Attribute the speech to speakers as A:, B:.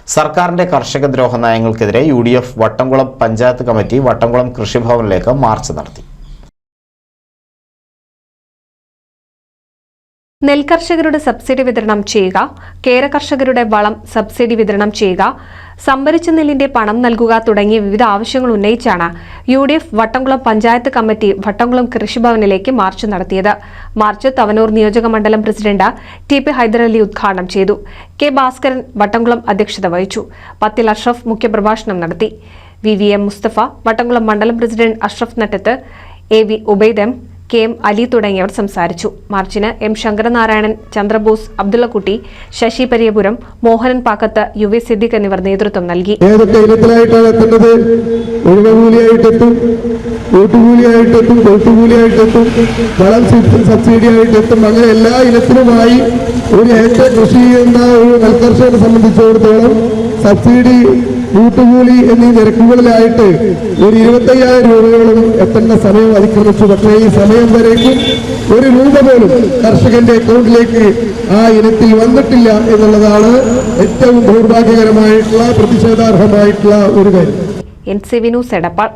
A: സർക്കാരിന്റെ കർഷകദ്രോഹ നയങ്ങൾക്കെതിരെ UDF വട്ടംകുളം പഞ്ചായത്ത് കമ്മിറ്റി വട്ടംകുളം കൃഷിഭവനിലേക്ക് മാർച്ച് നടത്തി.
B: നെൽകർഷകരുടെ സബ്സിഡി വിതരണം ചെയ്യുക, കേര കർഷകരുടെ വളം സബ്സിഡി വിതരണം ചെയ്യുക, സംഭരിച്ച നെല്ലിന്റെ പണം നൽകുക തുടങ്ങിയ വിവിധ ആവശ്യങ്ങൾ ഉന്നയിച്ചാണ് UDF വട്ടംകുളം പഞ്ചായത്ത് കമ്മിറ്റി വട്ടംകുളം കൃഷിഭവനിലേക്ക് മാർച്ച് നടത്തിയത്. മാർച്ച് തവനൂർ നിയോജക മണ്ഡലം പ്രസിഡന്റ് TP ഹൈദരലി ഉദ്ഘാടനം ചെയ്തു. K ഭാസ്കരൻ വട്ടംകുളം അധ്യക്ഷത വഹിച്ചു. പത്തിൽ അഷ്റഫ് മുഖ്യപ്രഭാഷണം നടത്തി. VVM മുസ്തഫ, വട്ടംകുളം മണ്ഡലം president Ashraf Nattath, AV Ubaidam, KM Ali തുടങ്ങിയവർ സംസാരിച്ചു. മാർച്ചിന് M ശങ്കരനാരായണൻ, ചന്ദ്രബോസ്, അബ്ദുള്ളക്കുട്ടി, ശശി പരിയപുരം, മോഹനൻ പാക്കത്ത്, UV സിദ്ദിഖ് എന്നിവർ നേതൃത്വം നൽകി.
C: ഏതൊക്കെ ഇനത്തിലായിട്ടാണ് എത്തുന്നത്? ഒഴിവുകൂലിയായിട്ടെത്തും, കൂട്ടുകൂലിയായിട്ടെത്തും, കൊഴുത്തുകൂലിയായിട്ടെത്തും, വളം സബ്സിഡിയായിട്ടെത്തും. അങ്ങനെ എല്ലാ ഇനത്തിലുമായി ഒരു ഹെക്ടർ കൃഷി ചെയ്യുന്ന ഒരു നെൽകർഷകരെ സംബന്ധിച്ചിടത്തോളം സബ്സിഡി, കൂട്ടുകൂലി എന്നീ നിരക്കുകളിലായിട്ട് ഒരു 25,000 രൂപയോളം എത്തേണ്ട സമയം അതിക്രമിച്ചു. പക്ഷേ ഈ സമയം വരേക്കും ഒരു രൂപ പോലും കർഷകന്റെ അക്കൗണ്ടിലേക്ക് ആ ഇനത്തിൽ വന്നിട്ടില്ല എന്നുള്ളതാണ് ഏറ്റവും ദൗർഭാഗ്യകരമായിട്ടുള്ള, പ്രതിഷേധാർഹമായിട്ടുള്ള ഒരു കാര്യം.
B: NCV news Edappal.